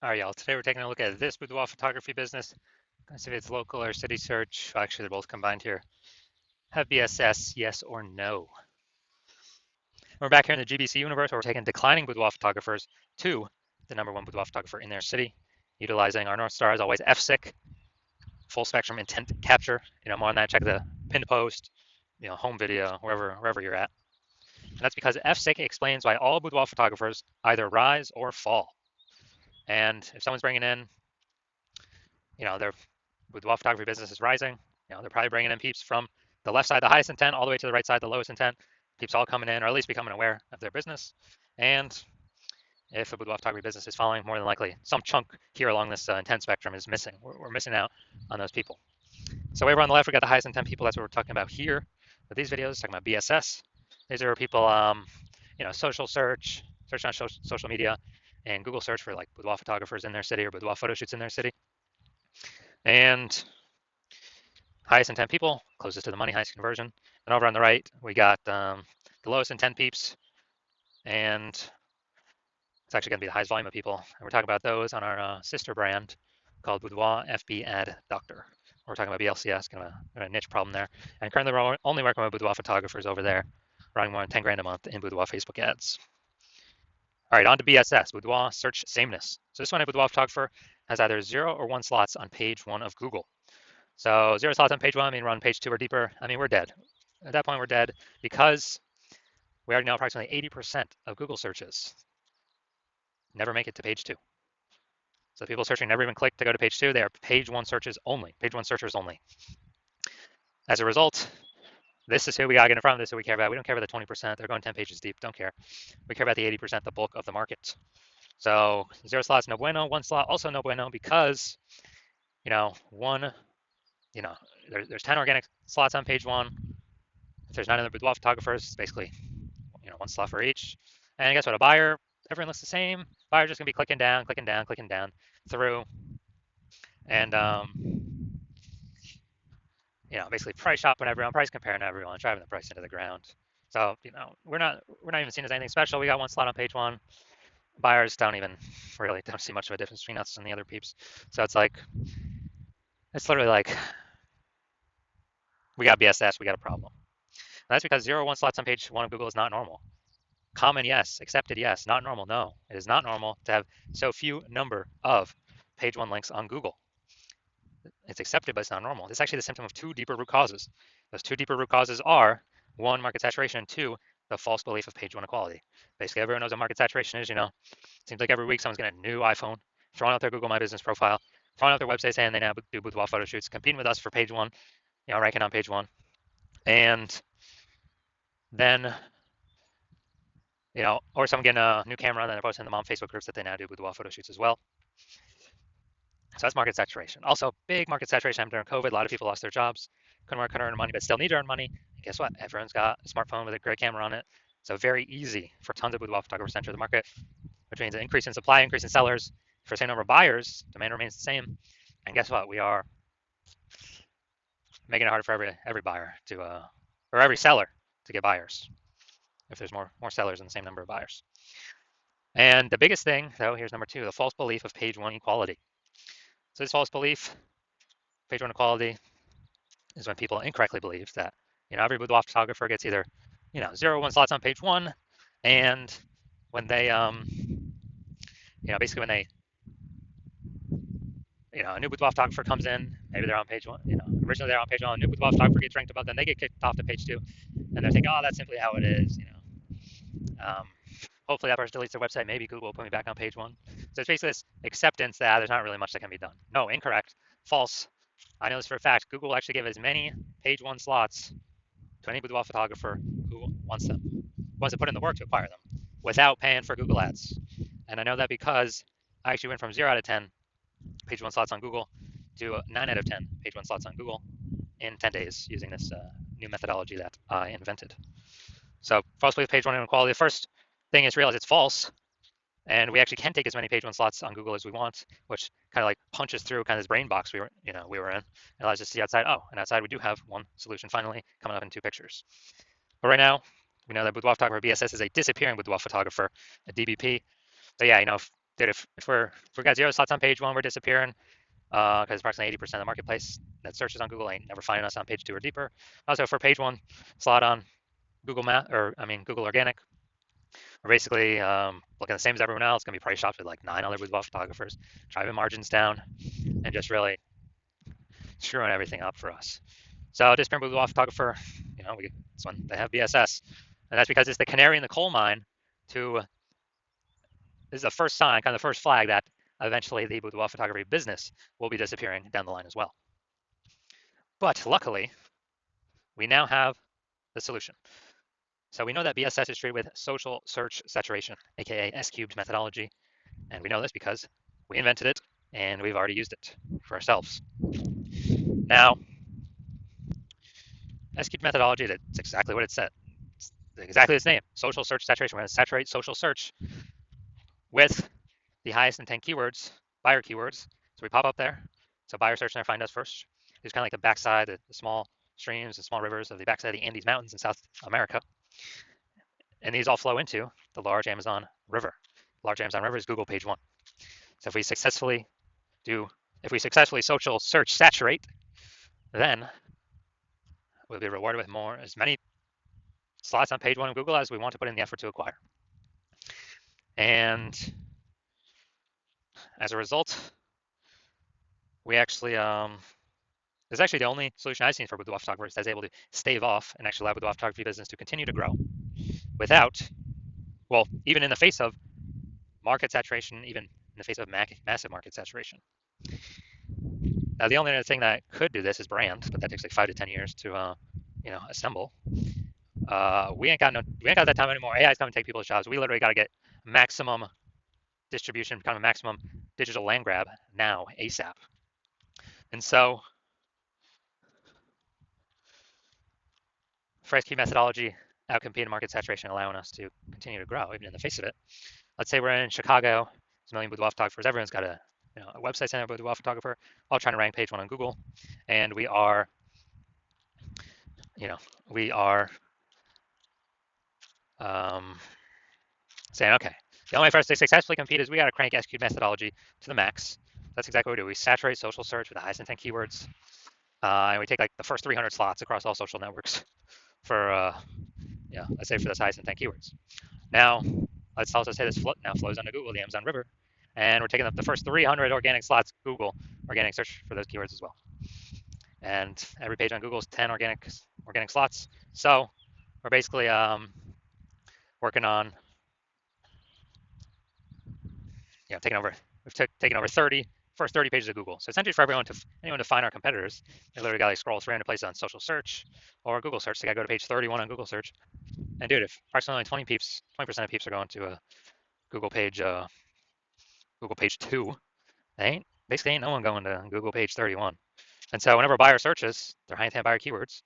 All right, y'all. Today we're taking a look at this boudoir photography business. Gonna see if it's local or city search. Actually, they're both combined here. Have BSS, yes or no? We're back here in the GBC universe where we're taking declining boudoir photographers to the #1 boudoir photographer in their city, utilizing our North Star as always, FSIC, full spectrum intent capture. More on that, check the pinned post, home video, wherever you're at. And that's because FSIC explains why all boudoir photographers either rise or fall. And if someone's bringing in, their boudoir photography business is rising. They're probably bringing in peeps from the left side, the highest intent, all the way to the right side, the lowest intent. Peeps all coming in, or at least becoming aware of their business. And if a boudoir photography business is falling, more than likely some chunk here along this intent spectrum is missing. We're missing out on those people. So over on the left, we got the highest intent people. That's what we're talking about here with these videos, talking about BSS. These are people, social search on social media, and Google search for like boudoir photographers in their city or boudoir photo shoots in their city. And highest intent people, closest to the money, highest conversion. And over on the right, we got the lowest intent peeps, and it's actually going to be the highest volume of people. And we're talking about those on our sister brand called Boudoir FB Ad Doctor. We're talking about BLCS, kind of a niche problem there. And currently, we're only working with boudoir photographers over there, running more than 10 grand a month in boudoir Facebook ads. All right, on to BSS, boudoir search sameness. So this one, a boudoir photographer has either 0 or 1 slots on page 1 of Google. So 0 slots on page 1, we're on page 2 or deeper. We're dead. At that point, we're dead because we already know approximately 80% of Google searches never make it to page 2. So people searching never even click to go to page 2. They are page 1 searches only, page 1 searchers only. As a result, this is who we got to get in front of. This is who we care about. We don't care about the 20%. They're going 10 pages deep. Don't care. We care about the 80%, the bulk of the market. So 0 slots, no bueno. 1 slot, also no bueno, because, there's 10 organic slots on page 1. If there's 9 other boudoir photographers, it's basically, 1 slot for each. And guess what? A buyer, everyone looks the same. Buyer's just gonna be clicking down through, and basically price shopping everyone, price comparing everyone, driving the price into the ground. So we're not even seen as anything special. We got 1 slot on page 1. Buyers don't see much of a difference between us and the other peeps. So it's literally like we got BSS, we got a problem. And that's because 0 1 slots on page 1 of Google is not normal. Common, yes. Accepted, yes. Not normal, no. It is not normal to have so few number of page 1 links on Google. It's accepted, but it's not normal. It's actually the symptom of 2 deeper root causes. Those 2 deeper root causes are 1, market saturation, and 2, the false belief of page 1 equality. Basically, everyone knows what market saturation is. Seems like every week someone's getting a new iPhone, throwing out their Google My Business profile, throwing out their website saying they now do boudoir photo shoots, competing with us for page 1, ranking on page 1. And then or someone getting a new camera and then they're posting in the mom Facebook groups that they now do boudoir photo shoots as well. So that's market saturation. Also, big market saturation during COVID. A lot of people lost their jobs, couldn't work, couldn't earn money, but still need to earn money. And guess what? Everyone's got a smartphone with a great camera on it. So very easy for tons of boudoir photographers to enter the market, which means an increase in supply, increase in sellers. For the same number of buyers, demand remains the same. And guess what? We are making it harder for every buyer or every seller to get buyers if there's more sellers than the same number of buyers. And the biggest thing, though, here's number 2, the false belief of page 1 equality. So this false belief, page 1 equality, is when people incorrectly believe that, every boudoir photographer gets either, 0 1 slots on page 1, and when they, basically when they, a new boudoir photographer comes in, maybe they're on page 1, originally they're on page 1, a new boudoir photographer gets ranked above them, they get kicked off to page 2, and they're thinking, oh, that's simply how it is, hopefully that person deletes their website. Maybe Google will put me back on page 1. So it's basically this acceptance that there's not really much that can be done. No, incorrect, false. I know this for a fact. Google will actually give as many page 1 slots to any boudoir photographer who wants them, wants to put in the work to acquire them without paying for Google ads. And I know that because I actually went from 0 out of 10 page 1 slots on Google to 9 out of 10 page 1 slots on Google in 10 days using this new methodology that I invented. So false belief page 1 inequality. The first thing is realize it's false, and we actually can take as many page 1 slots on Google as we want, which kind of like punches through kind of this brain box we were in. It allows us to see outside. Oh, and outside we do have one solution finally coming up in 2 pictures. But right now, we know that boudoir photographer BSS is a disappearing boudoir photographer, a DBP. So yeah, Dude, if we got 0 slots on page 1, we're disappearing because approximately 80% of the marketplace that searches on Google ain't never finding us on page 2 or deeper. Also, for page 1 slot on Google Map, or I mean Google Organic, we're basically looking the same as everyone else. Going to be price shopped with like 9 other boudoir photographers, driving margins down, and just really screwing everything up for us. So disparate boudoir photographer, this one they have BSS, and that's because it's the canary in the coal mine. This is the first sign, kind of the first flag that eventually the boudoir photography business will be disappearing down the line as well. But luckily, we now have the solution. So we know that BSS is treated with social search saturation, aka S-cubed methodology, and we know this because we invented it and we've already used it for ourselves. Now, S-cubed methodology, that's exactly what it said. It's exactly its name, social search saturation. We're going to saturate social search with the highest intent keywords, buyer keywords. So we pop up there. So buyer search and find us first. It's kind of like the backside, the small streams and small rivers of the backside of the Andes Mountains in South America. And these all flow into the large Amazon River. The large Amazon River is Google page 1. So if we successfully social search saturate, then we'll be rewarded with as many slots on page 1 of Google as we want to put in the effort to acquire. And as a result, we actually this is actually the only solution I've seen for boudoir photographers that's able to stave off and actually allow boudoir photography business to continue to grow without, well, even in the face of market saturation, even in the face of massive market saturation. Now, the only other thing that could do this is brand, but that takes like 5 to 10 years to, assemble. We ain't got that time anymore. AI's coming to take people's jobs. We literally got to get maximum distribution, kind of maximum digital land grab now, ASAP. And so, price key methodology outcompeted market saturation, allowing us to continue to grow even in the face of it. Let's say we're in Chicago. There's a million boudoir photographers. Everyone's got a website center boudoir photographer, all trying to rank page 1 on Google, and we are saying, okay, the only way for us to successfully compete is we got to crank S-cubed methodology to the max. That's exactly what we do. We saturate social search with the highest intent keywords, and we take like the first 300 slots across all social networks for, let's say for those highest intent keywords. Now, let's also say this now flows onto Google, the Amazon River, and we're taking up the first 300 organic slots, Google organic search for those keywords as well. And every page on Google is 10 organic slots. So we're basically working on, taking over 30 first 30 pages of Google. So essentially for anyone to find our competitors, they literally got to scroll 300 places on social search or Google search. They got to go to page 31 on Google search. And dude, if approximately 20% of peeps are going to a Google page 2, basically ain't no one going to Google page 31. And so whenever a buyer searches their high intent buyer keywords,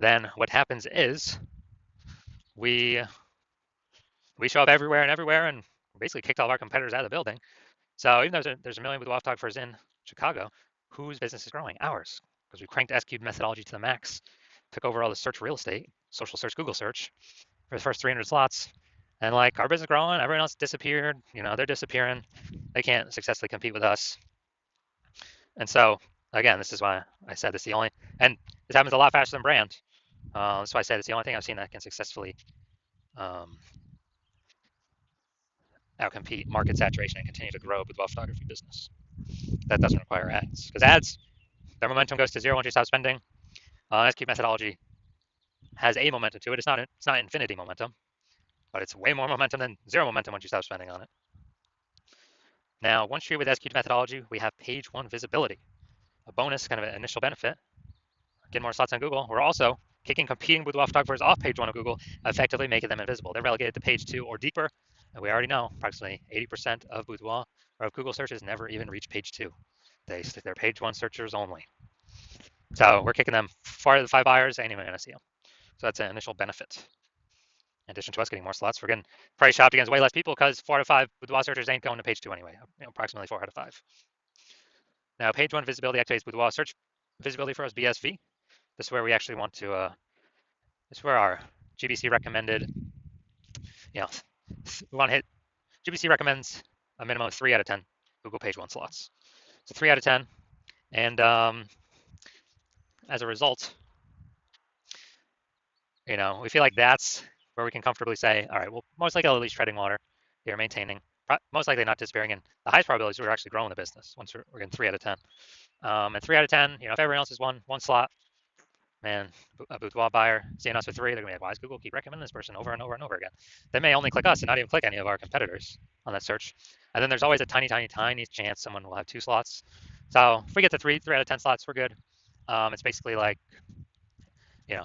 then what happens is we show up everywhere, and basically kicked all of our competitors out of the building. So even though there's a million boudoir photographers in Chicago, whose business is growing? Ours, because we cranked S-cubed methodology to the max, took over all the search real estate, social search, Google search, for the first 300 slots. And like our business growing, everyone else disappeared. They're disappearing. They can't successfully compete with us. And so again, this is why I said this is the only, and this happens a lot faster than brand. That's why I said it's the only thing I've seen that can successfully outcompete market saturation and continue to grow boudoir photography business. That doesn't require ads, because ads, their momentum goes to zero once you stop spending. S-cubed methodology has a momentum to it. It's not infinity momentum, but it's way more momentum than zero momentum once you stop spending on it. Now, once you're with S-cubed methodology, we have page 1 visibility, a bonus, kind of an initial benefit. Getting more slots on Google. We're also kicking competing boudoir photographers off page 1 of Google, effectively making them invisible. They're relegated to page 2 or deeper, and we already know approximately 80% of boudoir or of Google searches never even reach page 2. They're page 1 searchers only. So we're kicking them far to the 5 buyers, ain't even gonna see them. So that's an initial benefit. In addition to us getting more slots, we're getting price shopped against way less people because 4 out of 5 boudoir searchers ain't going to page 2 anyway. Approximately 4 out of 5. Now, page 1 visibility activates boudoir search visibility for us, BSV. This is where we actually want to. This is where our GBC recommended. We want to hit GBC recommends a minimum of 3 out of 10 Google page one slots. So 3 out of 10. And as a result, we feel like that's where we can comfortably say, all right, well, most likely at least treading water. You're maintaining, most likely not disappearing. And the highest probability is we're actually growing the business once we're getting 3 out of 10. And 3 out of 10, if everyone else is one slot, man, a Boudoir buyer seeing us with 3, they're gonna be like, why does Google keep recommending this person over and over and over again? They may only click us and not even click any of our competitors on that search. And then there's always a tiny, tiny, tiny chance someone will have 2 slots. So if we get to 3 out of 10 slots, we're good. It's basically like, you know,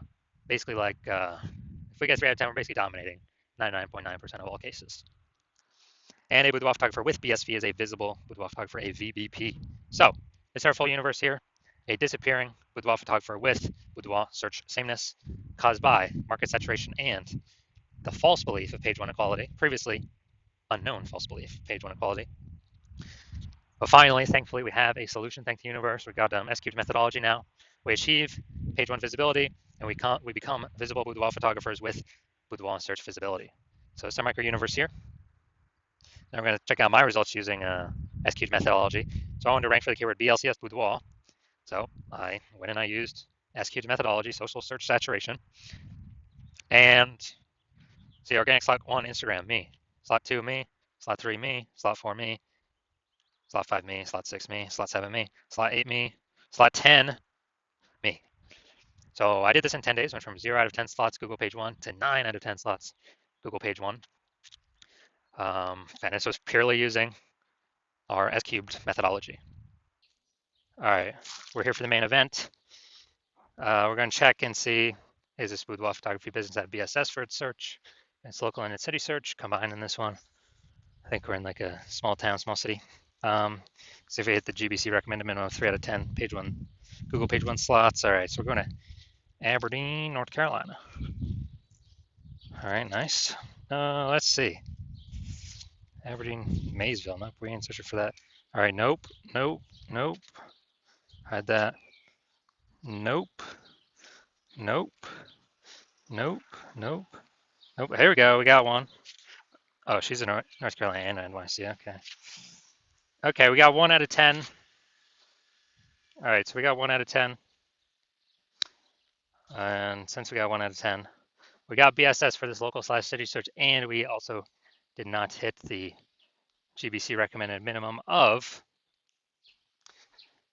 if we get 3 out of 10, we're basically dominating 99.9% of all cases. And a boudoir photographer with BSV is a visible boudoir photographer, a VBP. So it's our full universe here. A disappearing boudoir photographer with boudoir search sameness caused by market saturation and the false belief of page one equality, previously unknown false belief, page one equality. But finally, thankfully, we have a solution. Thank the universe. We've got S-cubed methodology now. We achieve page one visibility, and we become visible boudoir photographers with boudoir search visibility. So it's our micro universe here. Now we're going to check out my results using S-cubed methodology. So I wanted to rank for the keyword BLCS boudoir. So I went and I used S-cubed methodology, social search saturation. And see, organic slot 1, Instagram, me. Slot 2, me. Slot 3, me. Slot 4, me. Slot 5, me. Slot 6, me. Slot 7, me. Slot 8, me. Slot 10, me. So I did this in 10 days, went from 0 out of 10 slots Google page 1 to 9 out of 10 slots Google page 1. And this was purely using our S-cubed methodology. All right, we're here for the main event. We're going to check and see, is this boudoir photography business at BSS for its search? It's local and its city search combined in this one. I think we're in like a small town, small city. So if we hit the GBC recommended minimum of 3 out of 10 page 1, Google page 1 slots. All right, so we're going to Aberdeen, North Carolina. All right, nice. Let's see. Aberdeen, Maysville. Nope, we ain't searching for that. All right, nope. Had that. Nope. Here we go. We got one. Oh, she's in North Carolina and NYC. Okay. Okay, we got 1 out of 10. All right, so we got 1 out of 10. And since we got 1 out of 10, we got BSS for this local/city search, and we also did not hit the GBC recommended minimum of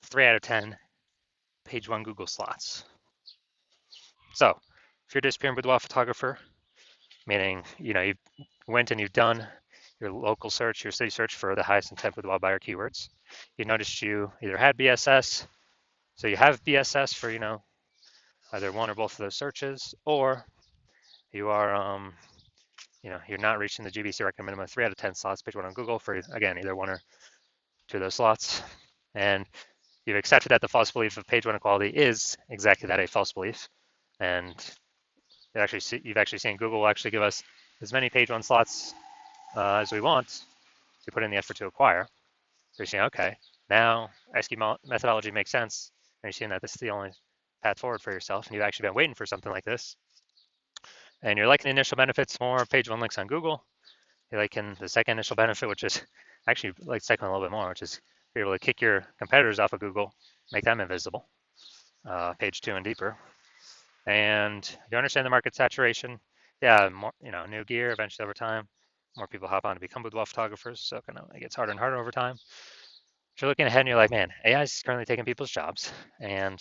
3 out of 10 page 1 Google slots. So if you're a disappearing boudoir photographer, meaning you went and you've done your local search, your city search for the highest intent boudoir buyer keywords, you noticed you either had BSS, so you have BSS for either one or both of those searches, or you are you're not reaching the GBC recommended minimum of 3 out of 10 slots page 1 on Google for again either 1 or 2 of those slots, and you've accepted that the false belief of page 1 equality is exactly that, a false belief, and you've actually seen Google will actually give us as many page 1 slots as we want to put in the effort to acquire. So you're saying, okay, now S-cubed methodology makes sense, and you're seeing that this is the only path forward for yourself, and you've actually been waiting for something like this. And you're liking the initial benefits, more page 1 links on Google. You're liking the second initial benefit, which is actually like second a little bit more, which is you're able to kick your competitors off of Google, make them invisible, page 2 and deeper. And you understand the market saturation. Yeah, more, new gear eventually over time. More people hop on to become boudoir photographers, so it gets harder and harder over time. But you're looking ahead and you're like, man, AI is currently taking people's jobs. And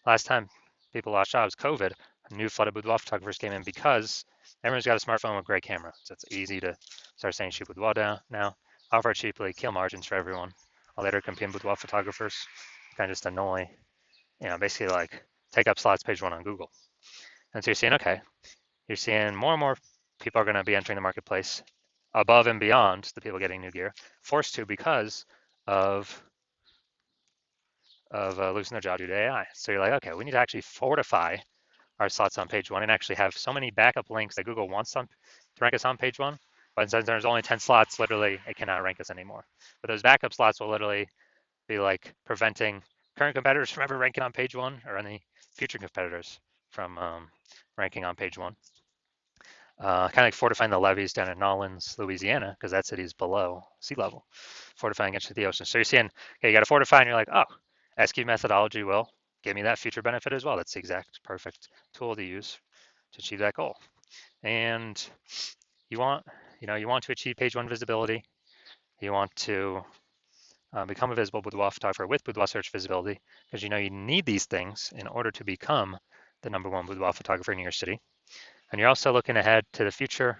last time people lost jobs, COVID, a new flood of boudoir photographers came in because everyone's got a smartphone with a great camera. So it's easy to start saying shoot boudoir down now, offer cheaply, kill margins for everyone. While later compete boudoir photographers kind of just annoy, basically like take up slots page 1 on Google. And so you're seeing, okay, you're seeing more and more people are going to be entering the marketplace above and beyond the people getting new gear, forced to because of losing their job due to AI. So you're like, okay, we need to actually fortify our slots on page 1 and actually have so many backup links that Google wants to rank us on page 1. But since there's only 10 slots, literally, it cannot rank us anymore. But those backup slots will literally be like preventing current competitors from ever ranking on page 1 or any future competitors from ranking on page 1. kind of like fortifying the levees down in Nolens, Louisiana, because that city is below sea level, fortifying into the ocean. So you're seeing, okay, you got to fortify, and you're like, oh, SQ methodology will give me that future benefit as well. That's the exact perfect tool to use to achieve that goal. And you want, you want to achieve page one visibility. You want to become a visible boudoir photographer with boudoir search visibility, because you need these things in order to become the #1 boudoir photographer in your city. And you're also looking ahead to the future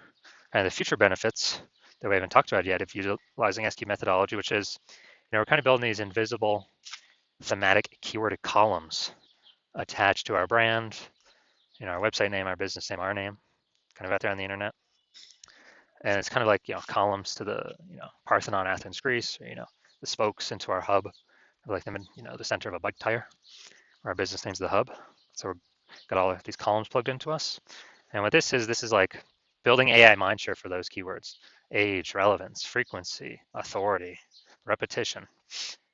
and the future benefits that we haven't talked about yet of utilizing SQ methodology, which is, we're kind of building these invisible thematic keyword columns attached to our brand, our website name, our business name, our name, kind of out there on the internet. And it's kind of like, columns to the, Parthenon, Athens, Greece, or, the spokes into our hub, like them in, the center of a bike tire, where our business name's the hub. So we've got all of these columns plugged into us. And what this is like building AI mindshare for those keywords: age, relevance, frequency, authority, repetition.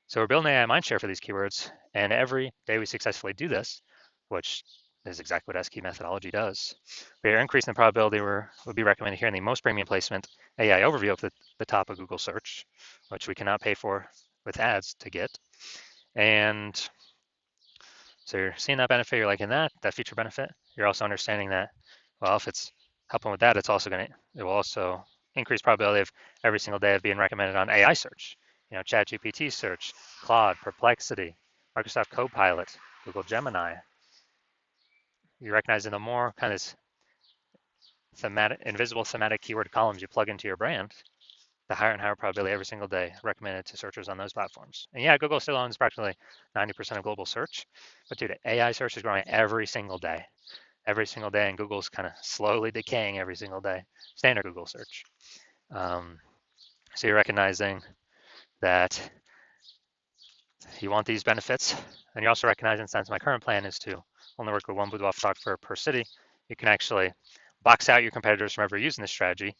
So we're building AI mindshare for these keywords, and every day we successfully do this, which is exactly what SQ methodology does, we are increasing the probability we'll be recommended here in the most premium placement AI overview at the top of Google search, which we cannot pay for with ads to get. And so you're seeing that benefit, you're liking that future benefit. You're also understanding that, well, if it's helping with that, it will also increase probability of every single day of being recommended on AI search, ChatGPT search, Claude, Perplexity, Microsoft Copilot, Google Gemini. You're recognizing the more kind of invisible thematic keyword columns you plug into your brand, the higher and higher probability every single day recommended to searchers on those platforms. And yeah, Google still owns approximately 90% of global search, but dude, AI search is growing every single day, and Google's kind of slowly decaying every single day. Standard Google search. So you're recognizing that you want these benefits, and you're also recognizing, since my current plan is to only work with one boudoir photographer per city, you can actually box out your competitors from ever using this strategy,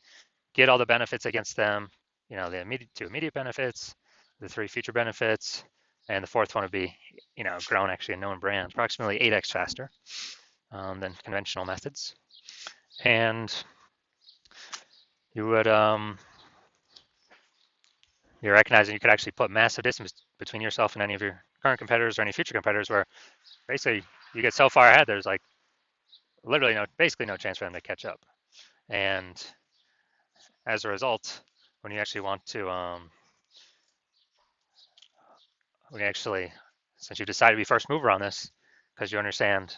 get all the benefits against them, the immediate benefits, the 3 future benefits, and the 4th one would be, grown actually a known brand, approximately 8x faster than conventional methods. And you would, you're recognizing you could actually put massive distance between yourself and any of your current competitors or any future competitors, where basically you get so far ahead, there's like literally basically no chance for them to catch up. And as a result, when you actually want to, since you decide to be first mover on this, because you understand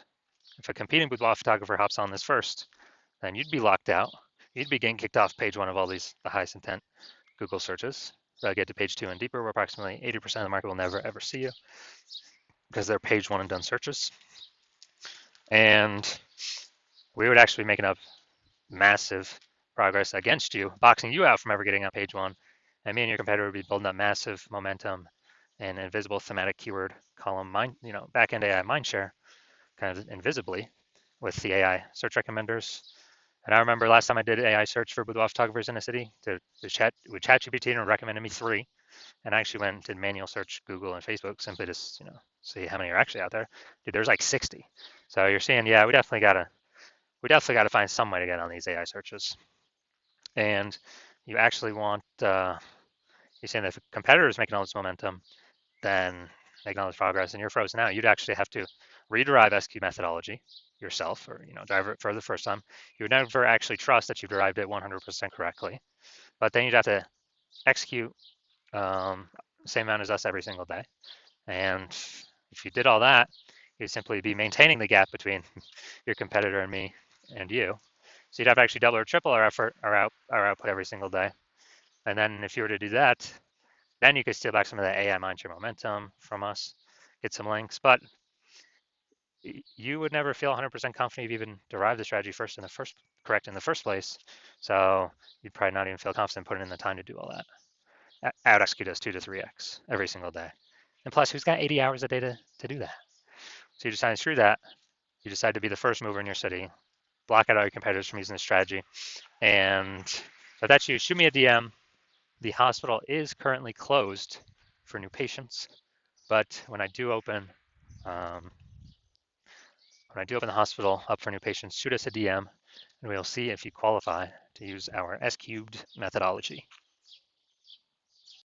if a competing boudoir photographer hops on this first, then you'd be locked out. You'd be getting kicked off page 1 of all the highest intent Google searches. They'll get to page 2 and deeper, where approximately 80% of the market will never ever see you because they're page 1 and done searches. And we would actually be making up massive progress against you, boxing you out from ever getting on page 1. And me and your competitor would be building up massive momentum and invisible thematic keyword column back-end AI mindshare, kind of invisibly, with the AI search recommenders. And I remember last time I did AI search for boudoir photographers in a city, with ChatGPT, and recommended me 3. And I actually went and did manual search Google and Facebook simply to see how many are actually out there. Dude, there's like 60. So you're seeing, yeah, we definitely gotta find some way to get on these AI searches. And you actually want, you're saying that if a competitor is making all this momentum, then making all this progress, and you're frozen out, you'd actually have to rederive SQ methodology yourself, or drive it for the first time. You would never actually trust that you've derived it 100% correctly, but then you'd have to execute same amount as us every single day. And if you did all that, you'd simply be maintaining the gap between your competitor and me and you. So you'd have to actually double or triple our effort, our output every single day. And then if you were to do that, then you could steal back some of that AI mindshare momentum from us, get some links. But you would never feel 100% confident you've even derived the strategy correct in the first place. So you'd probably not even feel confident putting in the time to do all that. Out execute us 2 to 3x every single day. And plus, who's got 80 hours a day to do that? So you decide to screw that. You decide to be the first mover in your city, block out all your competitors from using this strategy. And if that's you, shoot me a DM. The hospital is currently closed for new patients, but when I do open the hospital up for new patients, shoot us a DM, and we'll see if you qualify to use our S cubed methodology.